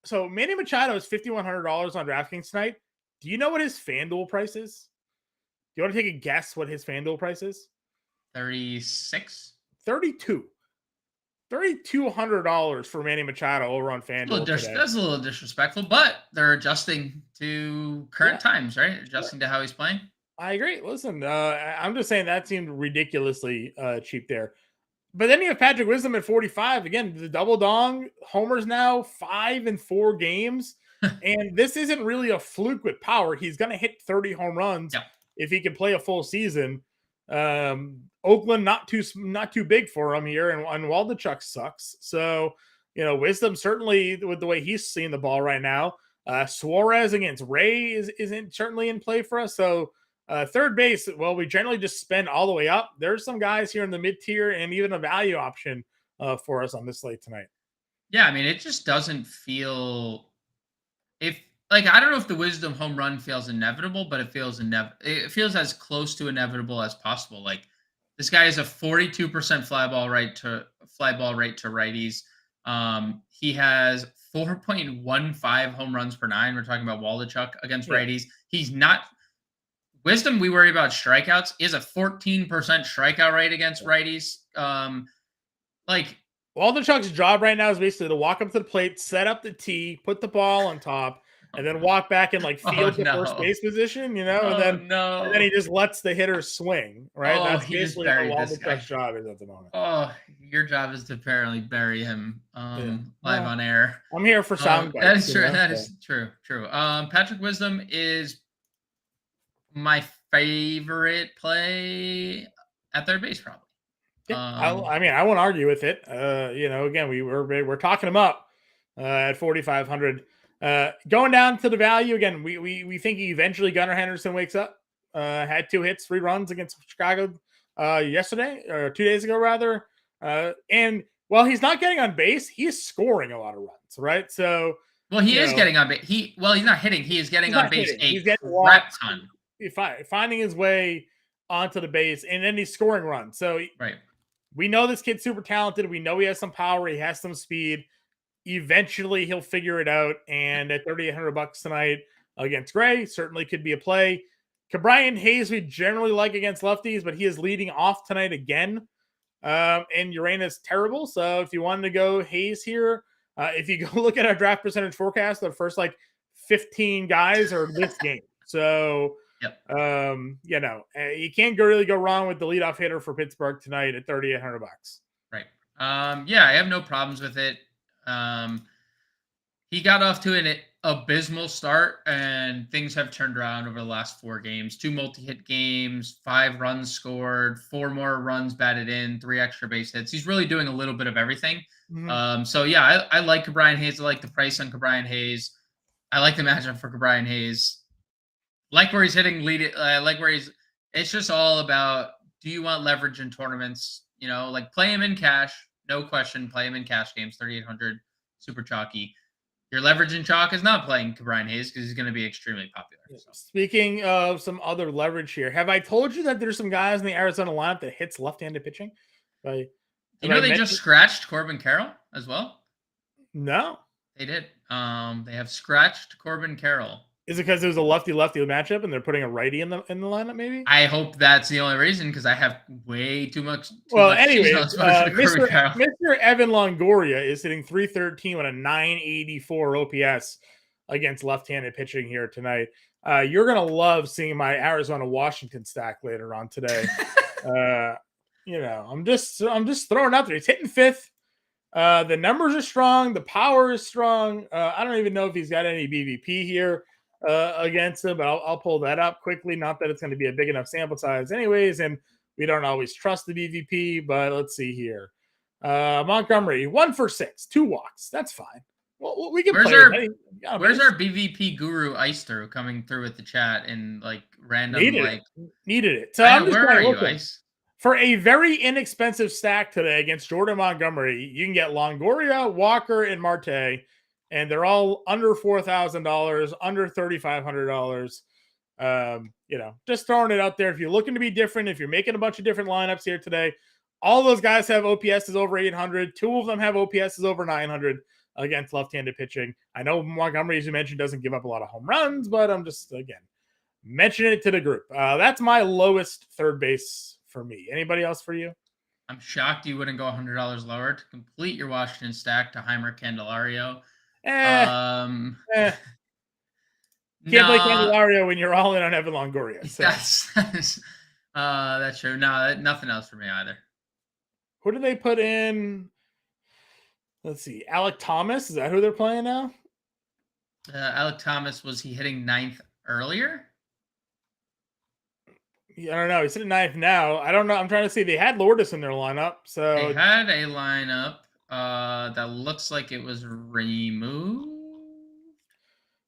So Manny Machado is $5,100 on DraftKings tonight. Do you know what his FanDuel price is? Do you want to take a guess what his FanDuel price is? 36? 32. $3,200 for Manny Machado over on FanDuel today. That's a little disrespectful, but they're adjusting to current times, right? Adjusting to how he's playing. I agree. Listen, I'm just saying that seemed ridiculously cheap there. But then you have Patrick Wisdom at 45. Again, the double dong homers now 5 in 4 games. And this isn't really a fluke with power. He's going to hit 30 home runs if he can play a full season. Oakland not too big for him here, and Waldichuk sucks. So Wisdom certainly with the way he's seeing the ball right now. Suarez against Ray isn't certainly in play for us. So third base, well, we generally just spend all the way up. There's some guys here in the mid tier and even a value option for us on this slate tonight. Yeah, I mean, it just doesn't feel I don't know if the Wisdom home run feels inevitable, but it feels as close to inevitable as possible. Like this guy is a 42% fly ball rate to righties. He has 4.15 home runs per 9. We're talking about Waldichuk against righties. He's not Wisdom. We worry about strikeouts. He has a 14% strikeout rate against righties. Waldichuk's job right now is basically to walk up to the plate, set up the tee, put the ball on top. and then walk back and like field the first no. base position, and Oh, then no. he just lets the hitter swing, right? Oh, That's he just basically what buried this guy. Waldichuk's job is at the moment. Oh, your job is to apparently bury him Yeah. live Well, on air. I'm here for sound bites. That is true. That so. is true. True. Patrick Wisdom is my favorite play at third base, probably. Yeah, I won't argue with it. Again, we're talking him up at 4,500. Going down to the value again. We think eventually Gunnar Henderson wakes up. Had 2 hits, 3 runs against Chicago yesterday or 2 days ago rather. And while he's not getting on base, he's scoring a lot of runs, right? So well, he is getting on base. He's not hitting. He is getting on base he's a getting crap ton. Finding his way onto the base, and then he's scoring runs. So right. We know this kid's super talented. We know he has some power. He has some speed. Eventually, he'll figure it out. And at $3,800 tonight against Gray, certainly could be a play. Brian Hayes, we generally like against lefties, but he is leading off tonight again. And Uranus terrible. So if you wanted to go Hayes here, if you go look at our draft percentage forecast, the first 15 guys are this game. So yep. You can't really go wrong with the leadoff hitter for Pittsburgh tonight at $3,800. Right. I have no problems with it. He got off to an abysmal start, and things have turned around over the last 4 games. 2 multi-hit games, 5 runs scored, 4 more runs batted in, 3 extra base hits. He's really doing a little bit of everything. Mm-hmm. I like Brian Hayes. I like the price on Brian Hayes. I like the matchup for Brian Hayes. Like where he's hitting lead. Like where he's. It's just all about, do you want leverage in tournaments? Play him in cash, no question. Play him in cash games, 3,800, super chalky. Your leverage in chalk is not playing Brian Hayes because he's going to be extremely popular. So. Speaking of some other leverage here, have I told you that there's some guys in the Arizona lineup that hits left-handed pitching? They just scratched Corbin Carroll as well? No. They did. They have scratched Corbin Carroll. Is it because it was a lefty-lefty matchup and they're putting a righty in the lineup? Maybe. I hope that's the only reason, because I have way too much. Anyway, Mr. Evan Longoria is hitting .313 with a .984 OPS against left-handed pitching here tonight. You're gonna love seeing my Arizona Washington stack later on today. I'm just throwing out there. He's hitting 5th. The numbers are strong. The power is strong. I don't even know if he's got any BVP here against him, but I'll pull that up quickly. Not that it's going to be a big enough sample size anyways, and we don't always trust the BVP, but let's see here. Montgomery, 1 for 6, 2 walks. That's fine. Well, we can where's play. Where's our BVP guru Ice through coming through with the chat and random needed it. So I'm just where are you, Ice? For a very inexpensive stack today against Jordan Montgomery, you can get Longoria, Walker, and Marte, and they're all under $4,000, under $3,500. Just throwing it out there. If you're looking to be different, if you're making a bunch of different lineups here today, all those guys have OPSs over 800. 2 of them have OPSs over 900 against left-handed pitching. I know Montgomery, as you mentioned, doesn't give up a lot of home runs, but I'm just, again, mentioning it to the group. That's my lowest third base for me. Anybody else for you? I'm shocked you wouldn't go $100 lower to complete your Washington stack to Heimer Candelario. Can't play Candelario when you're all in on Evan Longoria. So. That's true. No, nothing else for me either. Who did they put in? Let's see. Alec Thomas. Is that who they're playing now? Alec Thomas, was he hitting 9th earlier? I don't know. He's hitting 9th now. I don't know. I'm trying to see. They had Lourdes in their lineup. So they had a lineup that looks like it was removed.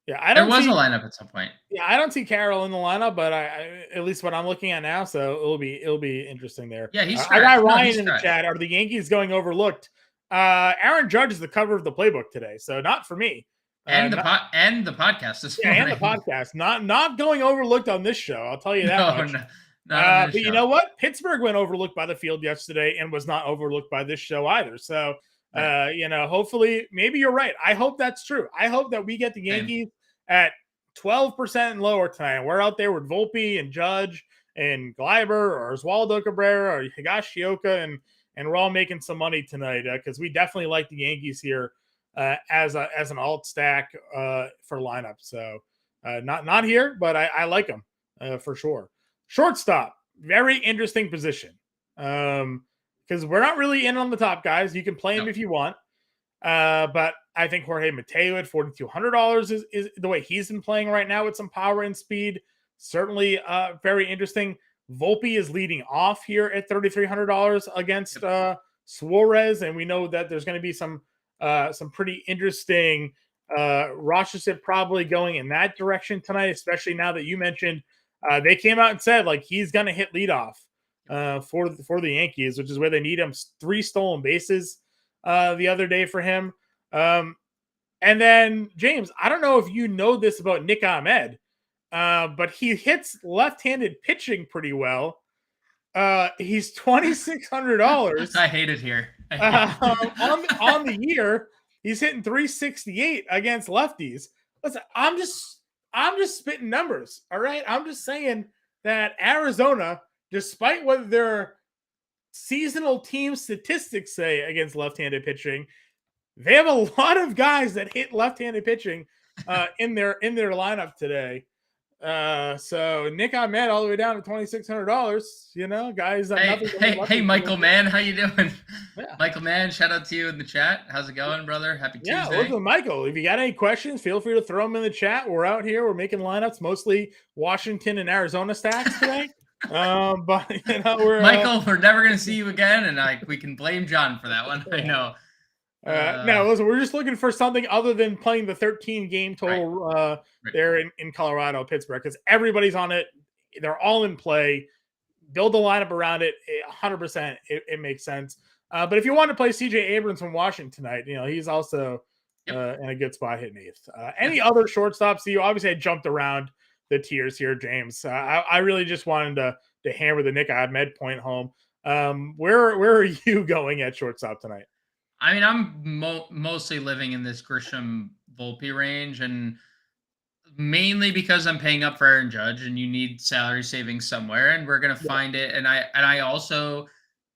Yeah, there was a lineup at some point. Yeah, I don't see Carroll in the lineup, but I at least what I'm looking at now. So it'll be interesting there. Yeah, he's. I got Ryan in the chat. Are the Yankees going overlooked? Aaron Judge is the cover of the playbook today, so not for me. And the podcast this morning. And the podcast. Not going overlooked on this show. I'll tell you that much. But you know what? Pittsburgh went overlooked by the field yesterday and was not overlooked by this show either. So, hopefully, maybe you're right. I hope that's true. I hope that we get the Yankees at 12% and lower tonight. We're out there with Volpe and Judge and Gleiber or Oswaldo Cabrera or Higashioka, and we're all making some money tonight because we definitely like the Yankees here as an alt stack for lineup. So not here, but I like him for sure. Shortstop, very interesting position. Because we're not really in on the top guys. You can play him if you want. But I think Jorge Mateo at $4,200 is the way he's been playing right now with some power and speed. Certainly very interesting. Volpe is leading off here at $3,300 against Suarez, and we know that there's going to be some pretty interesting rushes probably going in that direction tonight, especially now that you mentioned they came out and said like he's going to hit leadoff for the Yankees, which is where they need him. 3 stolen bases the other day for him. And then James, I don't know if you know this about Nick Ahmed, but he hits left-handed pitching pretty well. He's $2,600. I hate it here. On the year, he's hitting 368 against lefties. Listen, I'm just spitting numbers. All right. I'm just saying that Arizona, despite what their seasonal team statistics say against left-handed pitching, they have a lot of guys that hit left-handed pitching in their lineup today. So Nick Ahmed all the way down to $2,600. Guys. Hey, Michael Mann, how you doing? Yeah. Michael Mann, shout out to you in the chat. How's it going, brother? Happy Tuesday. Yeah, listen, Michael, if you got any questions, feel free to throw them in the chat. We're out here. We're making lineups, mostly Washington and Arizona stacks today. But we're Michael, we're never gonna see you again, and we can blame John for that one. I know. No, listen, we're just looking for something other than playing the 13 game total there in Colorado, Pittsburgh, because everybody's on it. They're all in play. Build a lineup around it. 100%. It makes sense. But if you want to play CJ Abrams from Washington tonight, he's also in a good spot hitting 8th. Any other shortstops? You obviously I jumped around the tiers here, James. I really just wanted to hammer the Nick Ahmed point home. Where are you going at shortstop tonight? I mean, I'm mostly living in this Grisham Volpe range, and mainly because I'm paying up for Aaron Judge, and you need salary savings somewhere, and we're gonna find it. And I also,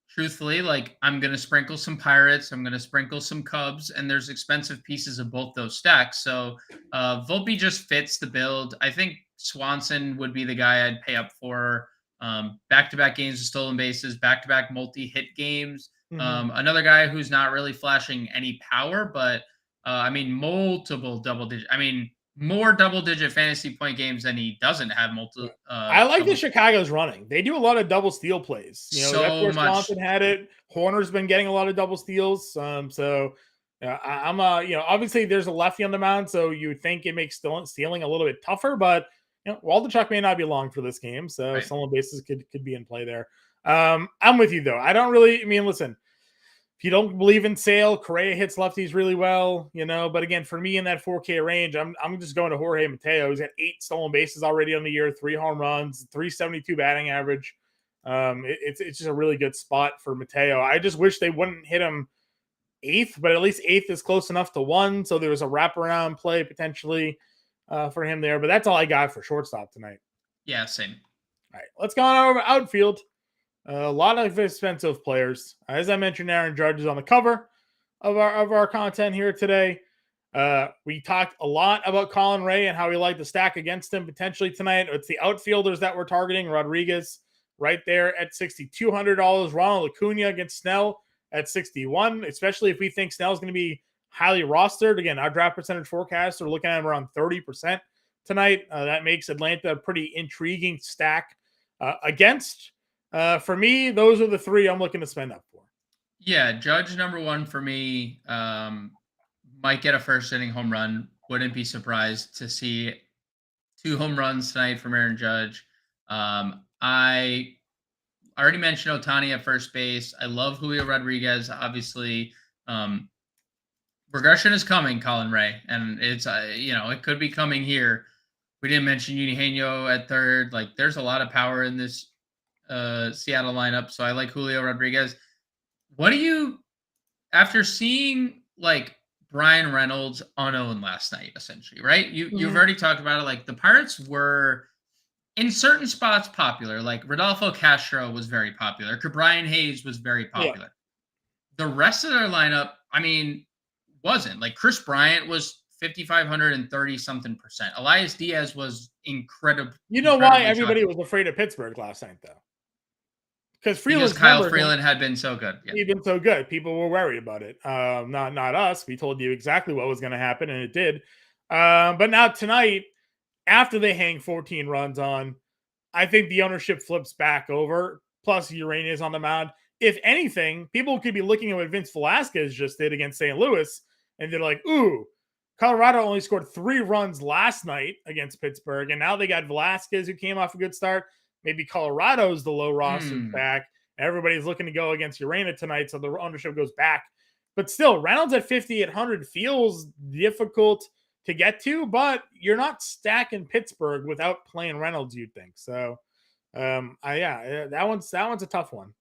truthfully, I'm gonna sprinkle some Pirates, I'm gonna sprinkle some Cubs, and there's expensive pieces of both those stacks. So Volpe just fits the build. I think Swanson would be the guy I'd pay up for. Back-to-back games with stolen bases, back-to-back multi-hit games. Another guy who's not really flashing any power, but multiple double-digit. More double-digit fantasy point games than he doesn't have. I like that Chicago's running. They do a lot of double steal plays. That's where Swanson had it. Horner's been getting a lot of double steals. I'm obviously there's a lefty on the mound, so you would think it makes stealing a little bit tougher, but Waldichuk may not be long for this game, so stolen bases could be in play there. I'm with you though. I don't really. Listen. If you don't believe in Sale, Correa hits lefties really well, But again, for me in that 4K range, I'm just going to Jorge Mateo. He's got 8 stolen bases already on the year, 3 home runs, 372 batting average. It's just a really good spot for Mateo. I just wish they wouldn't hit him 8th, but at least 8th is close enough to 1, so there was a wraparound play potentially for him there. But that's all I got for shortstop tonight. Yeah, same. All right, let's go on over to outfield. A lot of expensive players. As I mentioned, Aaron Judge is on the cover of our content here today. We talked a lot about Colin Ray and how we like to stack against him potentially tonight. It's the outfielders that we're targeting. Rodriguez right there at $6,200. Ronald Acuna against Snell at $61, especially if we think Snell's going to be highly rostered. Again, our draft percentage forecasts are looking at him around 30% tonight. That makes Atlanta a pretty intriguing stack against. For me, those are the 3 I'm looking to spend up for. Yeah, Judge number 1 for me. Might get a first inning home run. Wouldn't be surprised to see 2 home runs tonight from Aaron Judge. I already mentioned Ohtani at first base. I love Julio Rodriguez. Obviously, regression is coming, Colin Ray, and it's it could be coming here. We didn't mention Eugenio at third. There's a lot of power in this Seattle lineup, so I like Julio Rodriguez. What do you, after seeing Brian Reynolds unowned last night, essentially, right? You've already talked about it. The Pirates were in certain spots popular. Rodolfo Castro was very popular. Brian Hayes was very popular. The rest of their lineup, wasn't. Like Chris Bryant was 5,530 something percent. Elias Diaz was incredible. You know why everybody shocking. was afraid of Pittsburgh last night, though? Because Because Freeland's Kyle numbers Freeland had been so good. Yeah. he'd been so good. People were worried about it. Not us. We told you exactly what was going to happen, and it did. But now tonight, after they hang 14 runs on, I think the ownership flips back over. Plus, Uranus on the mound. If anything, people could be looking at what Vince Velasquez just did against St. Louis, and they're like, "Ooh, Colorado only scored 3 runs last night against Pittsburgh, and now they got Velasquez who came off a good start. Maybe Colorado's the low roster back. Everybody's looking to go against Urena tonight, so the ownership goes back. But still, Reynolds at 5,800 feels difficult to get to, but you're not stacking Pittsburgh without playing Reynolds, you'd think. So, that one's a tough one.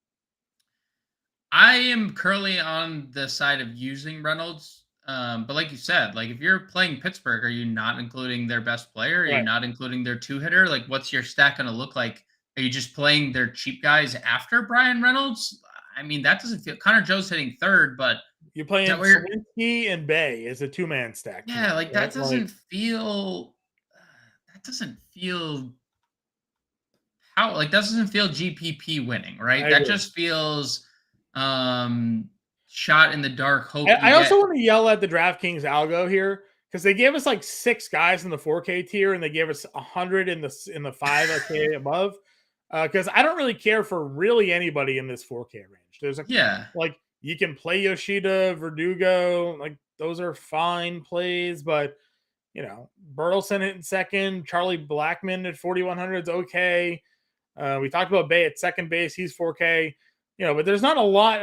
I am currently on the side of using Reynolds. But like you said, like if you're playing Pittsburgh, are you not including their best player? Are you not including their 2-hitter? Like what's your stack going to look like? Are you just playing their cheap guys after Brian Reynolds? I mean, that doesn't feel. Connor Joe's hitting third, but you're playing Sawinski and Bay as a 2-man stack. Yeah, tonight, like that doesn't feel. That doesn't feel. How like that doesn't feel GPP winning, right? That just feels shot in the dark hope. I also want to yell at the DraftKings algo here because they gave us like 6 guys in the 4K tier and they gave us 100 in the 5K above. Because I don't really care for really anybody in this 4K range. There's like you can play Yoshida, Verdugo, like those are fine plays, but you know, Burleson hitting second, Charlie Blackmon at 4,100 is okay. We talked about Bay at second base, he's 4K. You know, but there's not a lot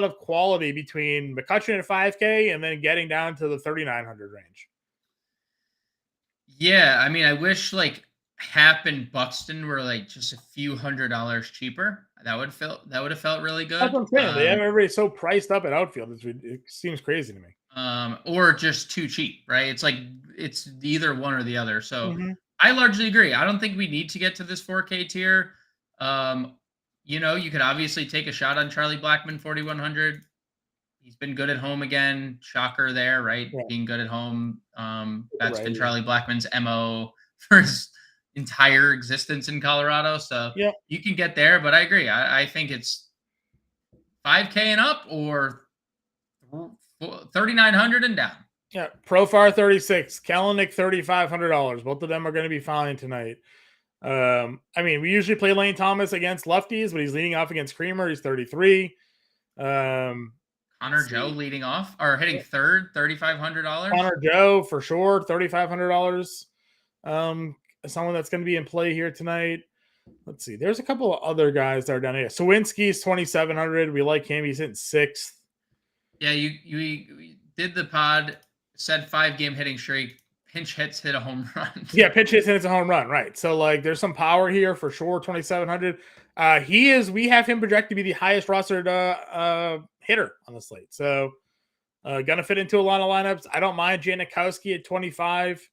of quality between McCutcheon at 5K and then getting down to the 3,900 range. Yeah, I mean, I wish like Happ and Buxton were like just a few $100 cheaper. That would have felt really good. That's what I'm saying. They have everybody so priced up at outfield. It seems crazy to me. Or just too cheap, right? It's like it's either one or the other. So I largely agree. I don't think we need to get to this 4K tier. You know, you could obviously take a shot on Charlie Blackmon, 4,100. He's been good at home again. Shocker there, right? Yeah. Being good at home. That's been Charlie Blackmon's MO for his entire existence in Colorado. So you can get there, but I agree. I think it's 5K and up or 3,900 and down. Yeah, Profar 36, Kalanick $3,500. Both of them are going to be fine tonight. I mean, we usually play Lane Thomas against lefties, but he's leading off against Creamer. He's 33. Connor Joe leading off or hitting third, $3,500. Connor Joe for sure, $3,500. Someone that's going to be in play here tonight. Let's see. There's a couple of other guys that are down here. Sawinski's 2,700. We like him. He's hitting 6th. Yeah, you did the pod, said 5-game hitting streak. Pinch hits hit a home run. Yeah, pinch hits hits a home run, right? So like, there's some power here for sure. 2,700. We have him projected to be the highest rostered hitter on the slate. So gonna fit into a lot of lineups. I don't mind Janikowski at 25.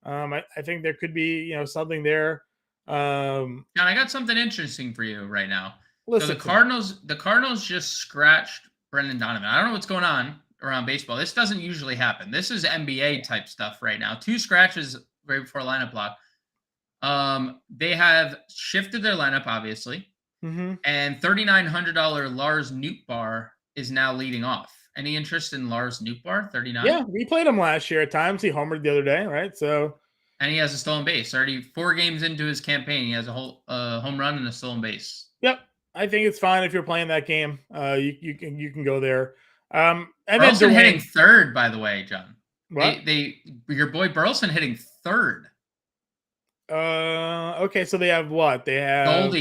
I think there could be something there. John, I got something interesting for you right now. So the Cardinals just scratched Brendan Donovan. I don't know what's going on around baseball. This doesn't usually happen. This is NBA type stuff right now. 2 scratches right before lineup block. They have shifted their lineup, obviously. And $3,900 Lars Nootbaar is now leading off. Any interest in Lars Nootbaar, 39? Yeah, we played him last year at times. He homered the other day, right? And he has a stolen base. Already 4 games into his campaign, he has a whole home run and a stolen base. Yep, I think it's fine if you're playing that game. You can go there. And Burleson hitting third, by the way, John. What? Your boy Burleson hitting third. Okay, so they have what? They have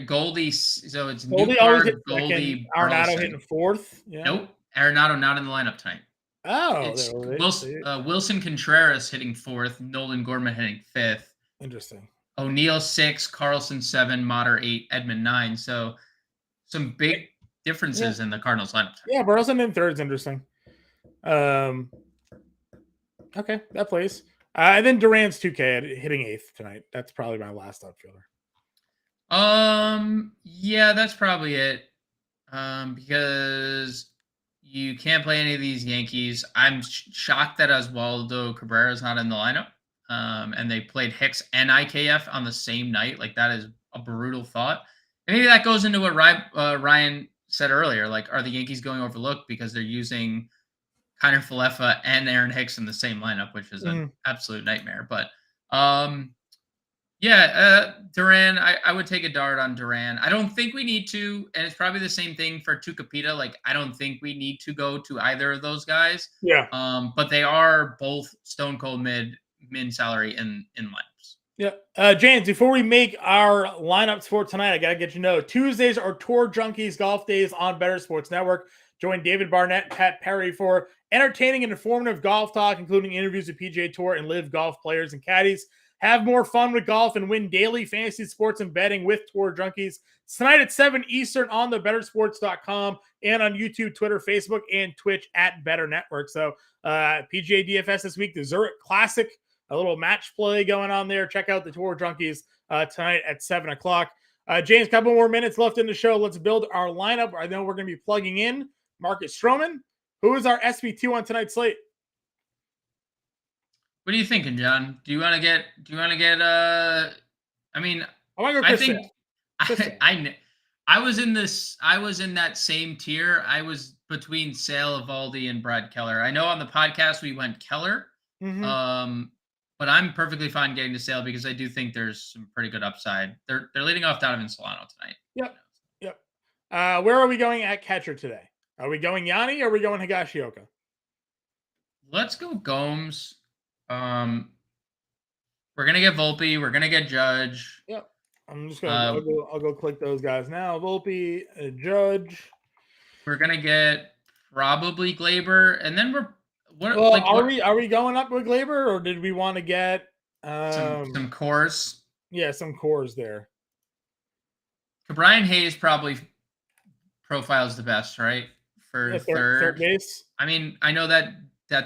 Goldie. So it's Goldie always hit second. Arenado hitting 4th. Yeah. Nope, Arenado not in the lineup tonight. Oh, it's Wilson Contreras hitting 4th. Nolan Gorman hitting 5th. Interesting. O'Neill 6, Carlson 7, Motter 8, Edmund 9. So some big differences in the Cardinals lineup. Yeah, Burleson in 3rd is interesting. Okay, that plays. And then Duran's 2K hitting 8th tonight. That's probably my last outfielder. Yeah, that's probably it. Because You can't play any of these Yankees. I'm shocked that Oswaldo Cabrera is not in the lineup. And they played Hicks and IKF on the same night. Like, that is a brutal thought. And maybe that goes into what Ryan said earlier. Like, are the Yankees going overlooked because they're using Kiner Falefa and Aaron Hicks in the same lineup, which is an absolute nightmare. But Duran, I would take a dart on Duran. I don't think we need to, and it's probably the same thing for Tucapita. Like, I don't think we need to go to either of those guys. Yeah. But they are both stone cold min salary in lineups. Yeah. James, before we make our lineups for tonight, I got to get you know, Tuesdays are Tour Junkies golf days on Better Sports Network. Join David Barnett, Pat Perry for entertaining and informative golf talk, including interviews with PGA Tour and live golf players and caddies. Have more fun with golf and win daily fantasy sports and betting with Tour Junkies. It's tonight at 7 Eastern on the bettersports.com and on YouTube, Twitter, Facebook, and Twitch at Better Network. So PGA DFS this week, the Zurich Classic, a little match play going on there. Check out the Tour Junkies tonight at 7 o'clock. James, a couple more minutes left in the show. Let's build our lineup. I know we're going to be plugging in Marcus Stroman. Who is our SB2 on tonight's slate? What are you thinking, John? Do you want to get? I mean, I think I was in this. I was in that same tier. I was between Sale, Evaldi, and Brad Keller. I know on the podcast we went Keller, but I'm perfectly fine getting to Sale because I do think there's some pretty good upside. They're leading off Donovan Solano tonight. Yep. Where are we going at catcher today? Are we going Yanni or are we going Higashioka? Let's go Gomes. We're gonna get Volpe. We're gonna get Judge. Yep. I'm just gonna. I'll go click those guys now. Volpe, Judge. We're gonna get probably Glaber, and then are we going up with Glaber, or did we want to get some cores? Yeah, some cores there. Brian Hayes probably profiles the best, right? For third base. I mean, I know that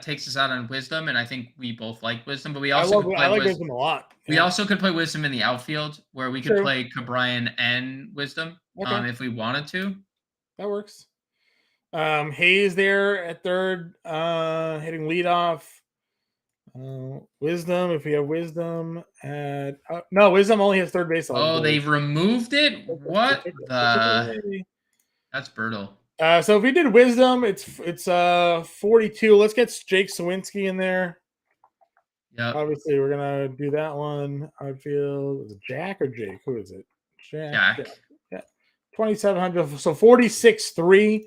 takes us out on Wisdom, and I think we both like Wisdom, but we also I like Wisdom a lot. We also could play Wisdom in the outfield, where we could play Cabrian and Wisdom if we wanted to. That works. Hayes there at third, hitting leadoff. Wisdom, if we have Wisdom at no, Wisdom only has third base. They've removed it. What the? That's brutal. So if we did Wisdom, it's 42. Let's get Jake Sawinski in there. Yeah. Obviously, we're gonna do that one. Outfield. Is it Jack or Jake? Who is it? Jack. Yeah. 2,700. So 46.3.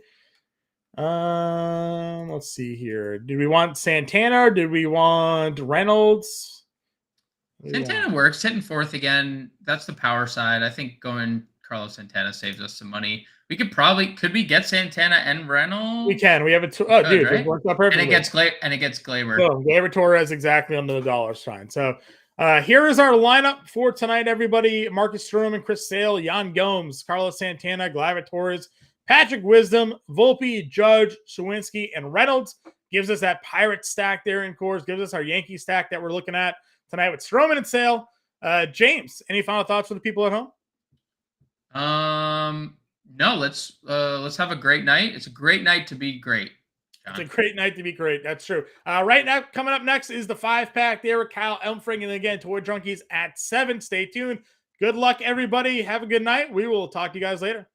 Let's see here. Did we want Santana or did we want Reynolds? Santana works, hitting fourth again. That's the power side. I think going Carlos Santana saves us some money. We could we get Santana and Reynolds? We can. We have a it works out perfectly. And it gets Glaber. So Glaber Torres exactly under the dollar sign. So here is our lineup for tonight, everybody. Marcus Stroman, Chris Sale, Yan Gomes, Carlos Santana, Glaber Torres, Patrick Wisdom, Volpe, Judge, Sawinski, and Reynolds. Gives us that Pirate stack there in cores. Gives us our Yankee stack that we're looking at tonight with Stroman and Sale. James, any final thoughts for the people at home? No, let's have a great night. It's a great night to be great, John. It's a great night to be great. That's true. Right now, coming up next is the 5-pack there with Kyle Elmfring. And again, Toy Junkies at 7. Stay tuned. Good luck, everybody. Have a good night. We will talk to you guys later.